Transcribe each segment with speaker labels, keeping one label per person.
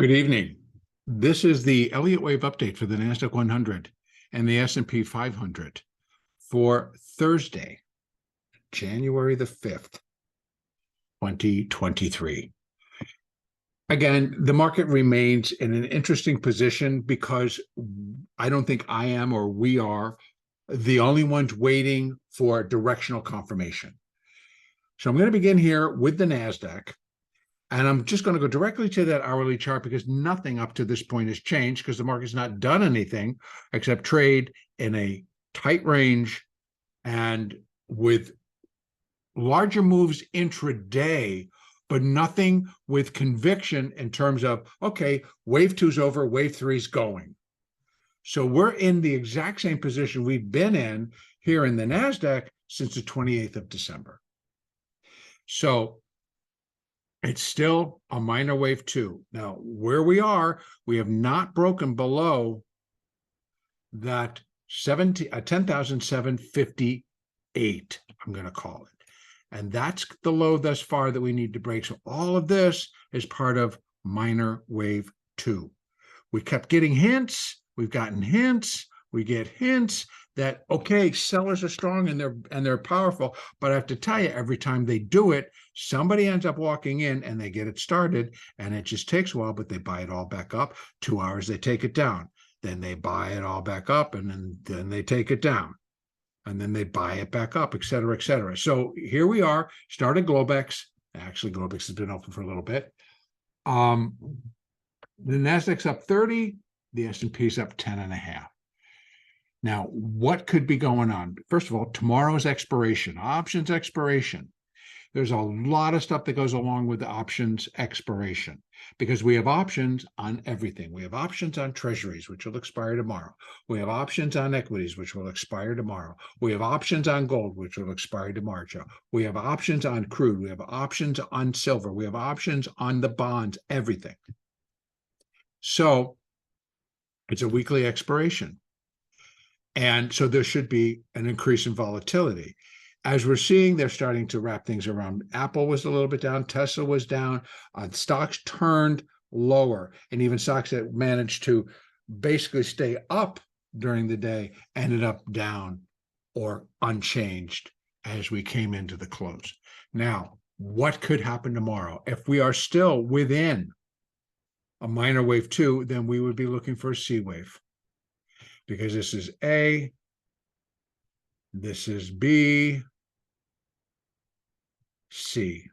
Speaker 1: Good evening. This is the Elliott wave update for the NASDAQ 100 and the S&P 500 for Thursday, January the 5th, 2023. Again, the market remains in an interesting position because I don't think I am or we are the only ones waiting for directional confirmation. So I'm going to begin here with the NASDAQ. And I'm just going to go directly to that hourly chart because nothing up to this point has changed because the market's not done anything except trade in a tight range and with larger moves intraday, but nothing with conviction in terms of, okay, wave two's over, wave three's going. So we're in the exact same position we've been in here in the NASDAQ since the 28th of December. So it's still a minor wave two. Now, where we are, we have not broken below that 10,758, I'm going to call it. And that's the low thus far that we need to break. So all of this is part of minor wave two. We kept getting hints. We've gotten hints. We get hints that, okay, sellers are strong and they're powerful. But I have to tell you, every time they do it, somebody ends up walking in and they get it started, and it just takes a while, but they buy it all back up. 2 hours, they take it down. Then they buy it all back up, and then they take it down. And then they buy it back up, et cetera, et cetera. So here we are, started Globex. Actually, Globex has been open for a little bit. The NASDAQ's up 30, the S&P's up 10.5. Now, what could be going on? First of all, tomorrow's expiration, options expiration. There's a lot of stuff that goes along with the options expiration because we have options on everything. We have options on treasuries, which will expire tomorrow. We have options on equities, which will expire tomorrow. We have options on gold, which will expire tomorrow. We have options on crude. We have options on silver. We have options on the bonds, everything. So it's a weekly expiration. And so there should be an increase in volatility. As we're seeing, they're starting to wrap things around. Apple was a little bit down. Tesla was down. Stocks turned lower. And even stocks that managed to basically stay up during the day ended up down or unchanged as we came into the close. Now, what could happen tomorrow? If we are still within a minor wave two, then we would be looking for a C wave. Because this is A, this is B, C.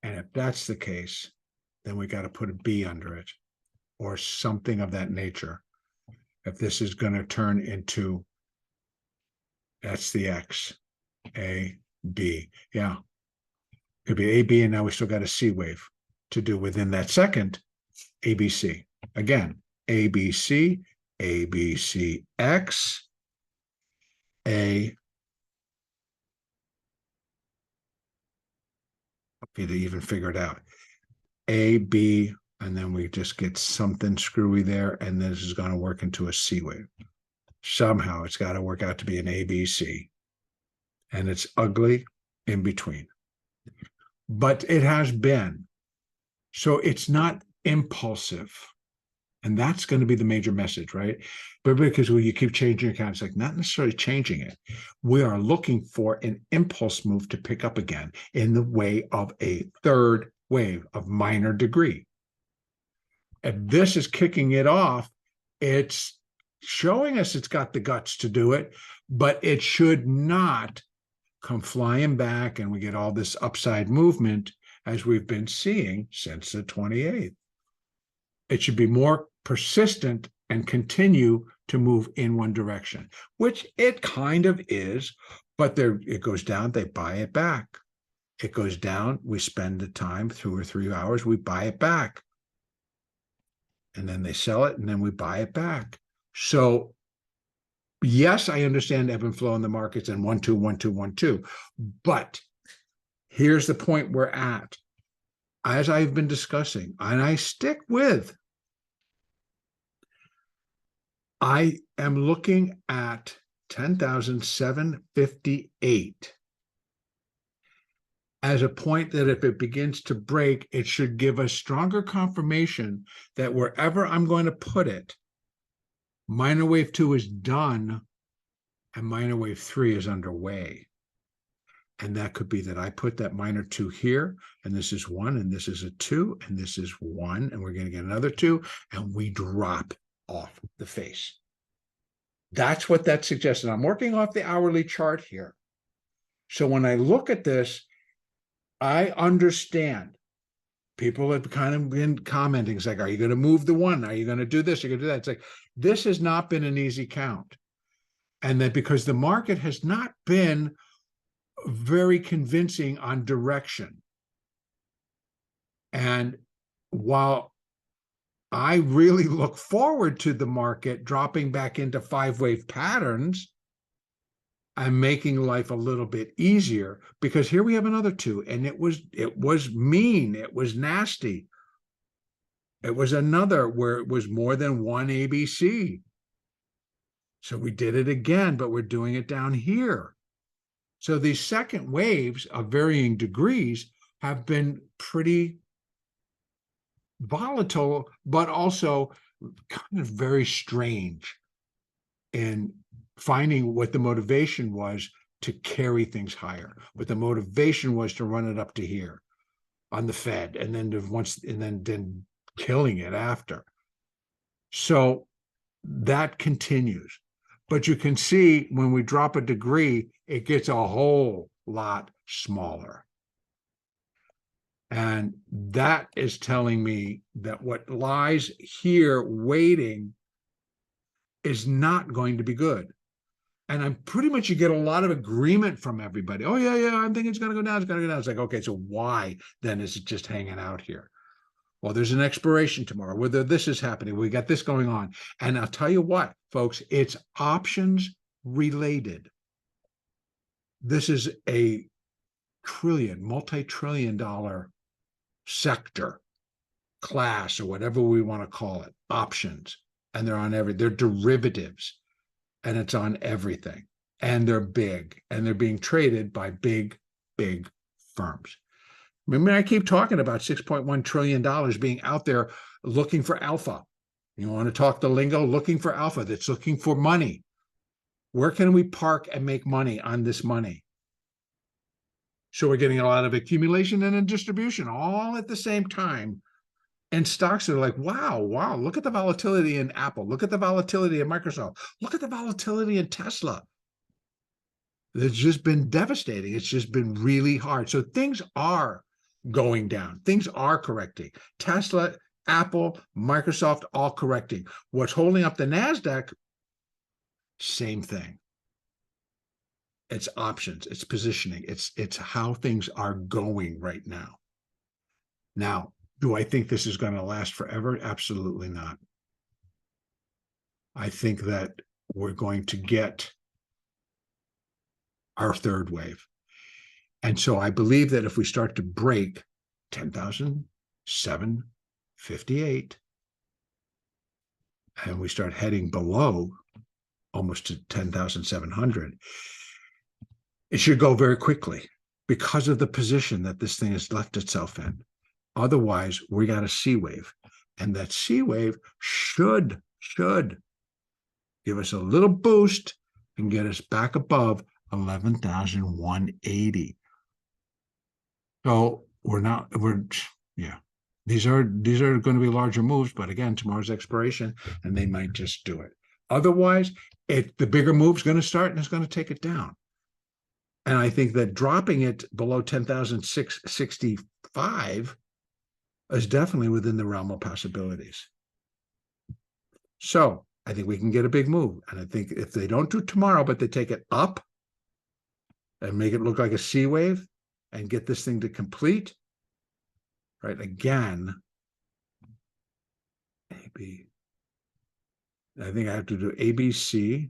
Speaker 1: And if that's the case, then we got to put a B under it or something of that nature. If this is going to turn into, that's the X, A, B. Yeah, could be A, B, and now we still got a C wave to do within that second ABC. Again, ABC, ABC, X, A. Okay, to even figure it out. A, B, and then we just get something screwy there, and this is going to work into a C wave. Somehow it's got to work out to be an ABC, and it's ugly in between. But it has been. So it's not impulsive. And that's going to be the major message, right? But because when you keep changing your account, it's like not necessarily changing it. We are looking for an impulse move to pick up again in the way of a third wave of minor degree. If this is kicking it off, it's showing us it's got the guts to do it, but it should not come flying back and we get all this upside movement as we've been seeing since the 28th. It should be more persistent and continue to move in one direction, which it kind of is, but there it goes down, they buy it back. It goes down, we spend the time, 2 or 3 hours, we buy it back. And then they sell it, and then we buy it back. So, yes, I understand ebb and flow in the markets and 1, 2, 1, 2, 1, 2. But here's the point we're at. As I've been discussing, and I stick with, I am looking at 10,758 as a point that if it begins to break, it should give us stronger confirmation that wherever I'm going to put it, minor wave 2 is done and minor wave 3 is underway. And that could be that I put that minor 2 here, and this is 1, and this is a 2, and this is 1, and we're going to get another 2, and we drop off the face. That's what that suggests. And I'm working off the hourly chart here. So when I look at this, I understand. People have kind of been commenting, it's like, are you going to move the 1? Are you going to do this? Are you going to do that? It's like, this has not been an easy count. And that because the market has not been very convincing on direction. And while I really look forward to the market dropping back into 5-wave patterns, I'm making life a little bit easier because here we have another 2, and it was mean, it was nasty. It was another where it was more than 1 ABC. So we did it again, but we're doing it down here. So these second waves of varying degrees have been pretty volatile, but also kind of very strange in finding what the motivation was to carry things higher. What the motivation was to run it up to here on the Fed, and then then killing it after. So that continues. But you can see when we drop a degree, it gets a whole lot smaller. And that is telling me that what lies here waiting is not going to be good. And I'm pretty much, you get a lot of agreement from everybody. Oh, yeah, I think it's going to go down. It's going to go down. It's like, okay, so why then is it just hanging out here? Well, there's an expiration tomorrow, whether this is happening. We got this going on. And I'll tell you what, folks, it's options related. This is a multi-trillion-dollar sector, class, or whatever we want to call it, options. And they're derivatives, and it's on everything. And they're big, and they're being traded by big firms. Remember, I keep talking about $6.1 trillion being out there looking for alpha. You want to talk the lingo? Looking for alpha, that's looking for money. Where can we park and make money on this money? So we're getting a lot of accumulation and distribution all at the same time. And stocks are like, wow, look at the volatility in Apple. Look at the volatility in Microsoft. Look at the volatility in Tesla. It's just been devastating. It's just been really hard. So things are going down. Things are correcting. Tesla, Apple, Microsoft, all correcting. What's holding up the NASDAQ? Same thing. It's options. It's positioning. It's how things are going right now. Now, do I think this is going to last forever? Absolutely not. I think that we're going to get our third wave. And so I believe that if we start to break 10,758 and we start heading below almost to 10,700, it should go very quickly because of the position that this thing has left itself in. Otherwise, we got a C wave, and that C wave should give us a little boost and get us back above 11,180. So these are going to be larger moves, but again, tomorrow's expiration, and they might just do it. Otherwise, the bigger move's going to start, and it's going to take it down. And I think that dropping it below 10,665 is definitely within the realm of possibilities. So I think we can get a big move. And I think if they don't do tomorrow, but they take it up and make it look like a C wave and get this thing to complete, right? Again, AB. I think I have to do ABC.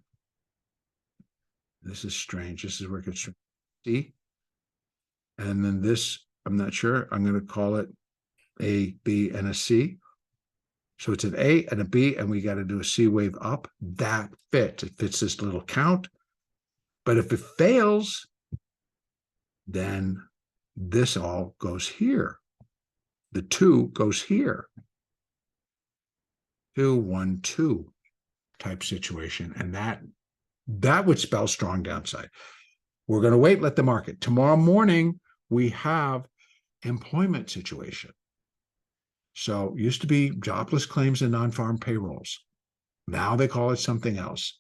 Speaker 1: This is strange. This is where it gets strange. C. And then this, I'm not sure. I'm going to call it A, B, and a C. So it's an A and a B, and we got to do a C wave up. That fits. It fits this little count. But if it fails, then this all goes here. The 2 goes here. 2, 1, 2 type situation. And that would spell strong downside. We're going to wait, let the market. Tomorrow morning, we have employment situation. So it used to be jobless claims and non-farm payrolls. Now they call it something else.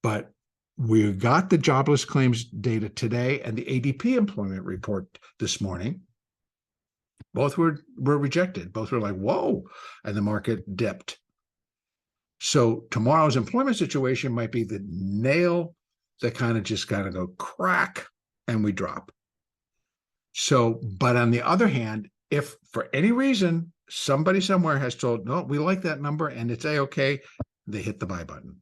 Speaker 1: But we got the jobless claims data today and the ADP employment report this morning. Both were rejected. Both were like, whoa, and the market dipped. So tomorrow's employment situation might be the nail that kind of just got to go crack and we drop. So, but on the other hand, if for any reason somebody somewhere has told, no, we like that number and it's A-okay, they hit the buy button.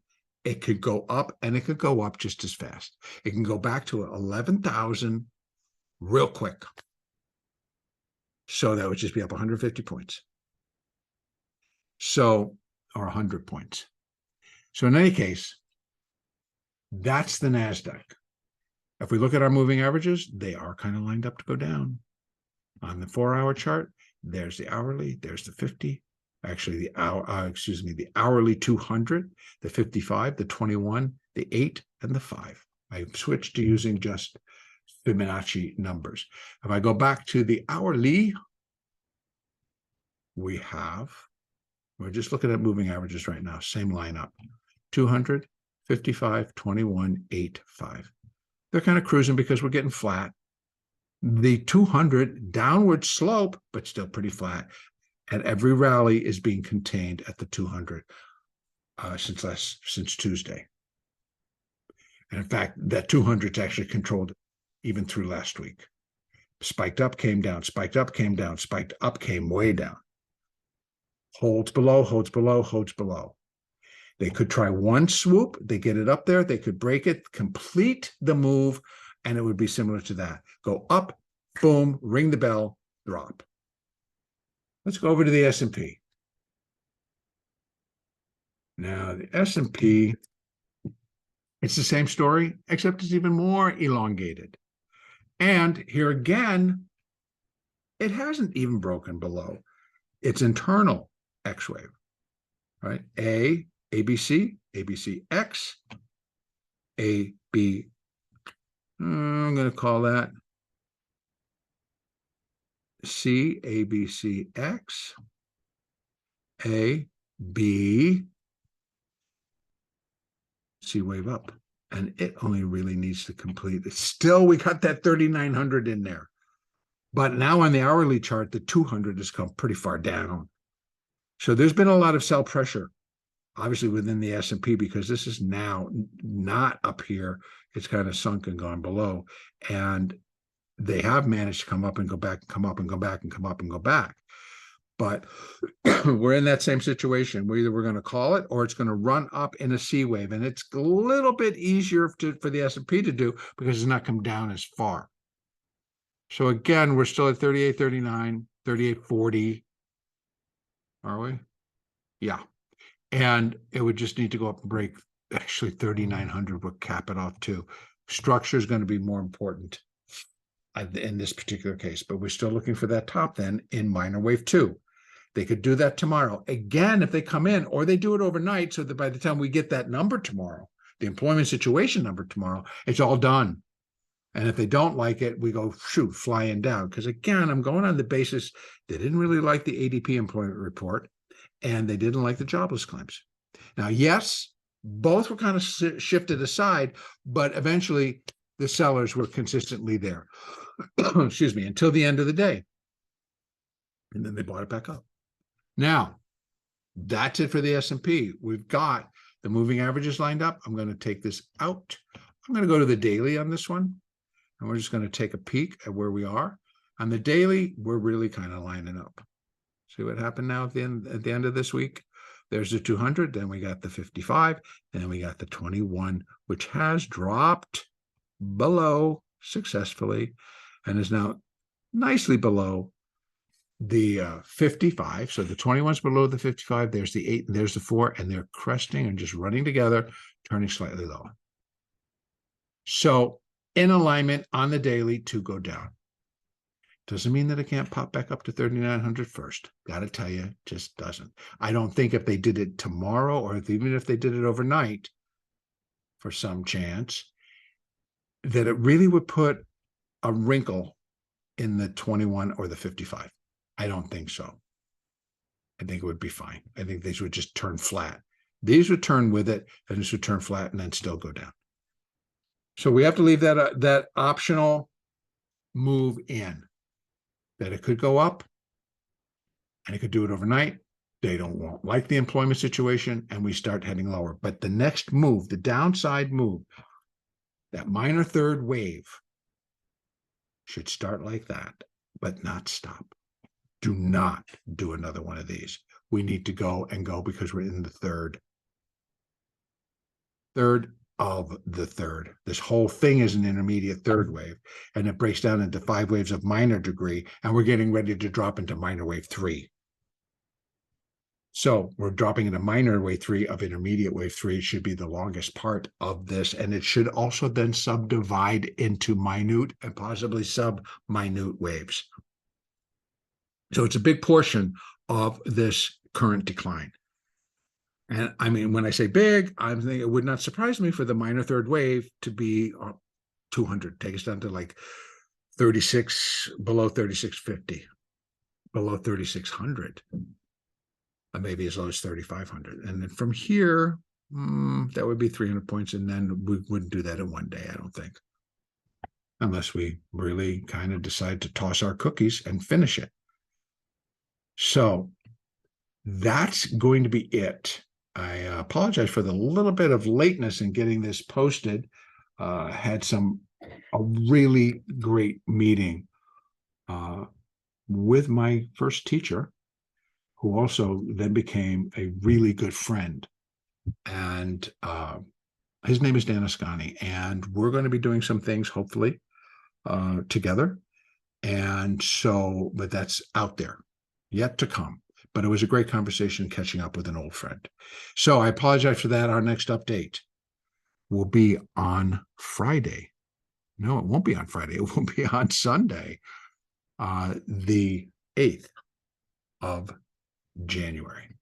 Speaker 1: It could go up and it could go up just as fast. It can go back to 11,000 real quick. So that would just be up 150 points. So, or 100 points. So in any case, that's the NASDAQ. If we look at our moving averages, they are kind of lined up to go down. On the 4-hour chart, there's the hourly, there's the 50, actually the the hourly 200, the 55, the 21, the 8, and the 5. I switched to using just Fibonacci numbers. If I go back to the hourly, we're just looking at moving averages right now, same lineup, 200, 55, 21, 8, 5. They're kind of cruising because we're getting flat. The 200 downward slope, but still pretty flat. And every rally is being contained at the 200 since Tuesday. And in fact, that 200 is actually controlled even through last week. Spiked up, came down, spiked up, came down, spiked up, came way down. Holds below, holds below, holds below. They could try one swoop, they get it up there, they could break it, complete the move, and it would be similar to that. Go up, boom, ring the bell, drop. Let's go over to the S&P. Now, the S&P, it's the same story, except it's even more elongated. And here again, it hasn't even broken below its internal X wave, right? ABC, ABCX, AB, I'm going to call that C, ABCX, A, B, C wave up. And it only really needs to complete it. Still, we got that 3,900 in there. But now on the hourly chart, the 200 has come pretty far down. So there's been a lot of sell pressure, obviously within the S&P, because this is now not up here. It's kind of sunk and gone below. And they have managed to come up and go back, come up and go back, and come up and go back. But we're in that same situation. We're going to call it or it's going to run up in a C wave. And it's a little bit easier for the S&P to do because it's not come down as far. So again, we're still at 38.39, 38.40. Are we? Yeah. And it would just need to go up and break actually 3,900 would cap it off too. Structure is going to be more important in this particular case, but we're still looking for that top then in minor wave 2. They could do that tomorrow. Again, if they come in or they do it overnight so that by the time we get that number tomorrow, the employment situation number tomorrow, it's all done. And if they don't like it, we go, shoot, flying down. Because again, I'm going on the basis they didn't really like the ADP employment report and they didn't like the jobless claims. Now, yes, both were kind of shifted aside, but eventually the sellers were consistently there. Excuse me, until the end of the day. And then they bought it back up. Now, that's it for the S&P. We've got the moving averages lined up. I'm going to take this out. I'm going to go to the daily on this one. And we're just going to take a peek at where we are. On the daily, we're really kind of lining up. See what happened now at the end of this week? There's the 200, then we got the 55, then we got the 21, which has dropped below successfully and is now nicely below the 55. So the 21's below the 55. There's the 8 and there's the 4, and they're cresting and just running together, turning slightly lower. So in alignment on the daily to go down. Doesn't mean that it can't pop back up to 3,900 first. Got to tell you, just doesn't. I don't think if they did it tomorrow, or even if they did it overnight for some chance, that it really would put a wrinkle in the 21 or the 55. I don't think so. I think it would be fine. I think these would just turn flat. These would turn with it, and this would turn flat and then still go down. So we have to leave that that optional move in, that it could go up and it could do it overnight. They won't like the employment situation, and we start heading lower. But the next move, the downside move, that minor third wave, should start like that, but not stop. Do not do another one of these. We need to go and go because we're in the third of the third. This whole thing is an intermediate third wave, and it breaks down into 5 waves of minor degree, and we're getting ready to drop into minor wave 3. So we're dropping into minor wave 3 of intermediate wave 3. It should be the longest part of this, and it should also then subdivide into minute and possibly sub-minute waves. So it's a big portion of this current decline. And I mean, when I say big, I'm thinking it would not surprise me for the minor third wave to be 200, take us down to like 36, below 3650, below 3600, maybe as low as 3500. And then from here, that would be 300 points. And then we wouldn't do that in one day, I don't think, unless we really kind of decide to toss our cookies and finish it. So that's going to be it. I apologize for the little bit of lateness in getting this posted. Had a really great meeting with my first teacher, who also then became a really good friend. And his name is Dan Ascani, and we're going to be doing some things, hopefully, together. And so, but that's out there, yet to come. But it was a great conversation catching up with an old friend. So I apologize for that. Our next update will be on Friday. No, it won't be on Friday. It will be on Sunday, the 8th of January.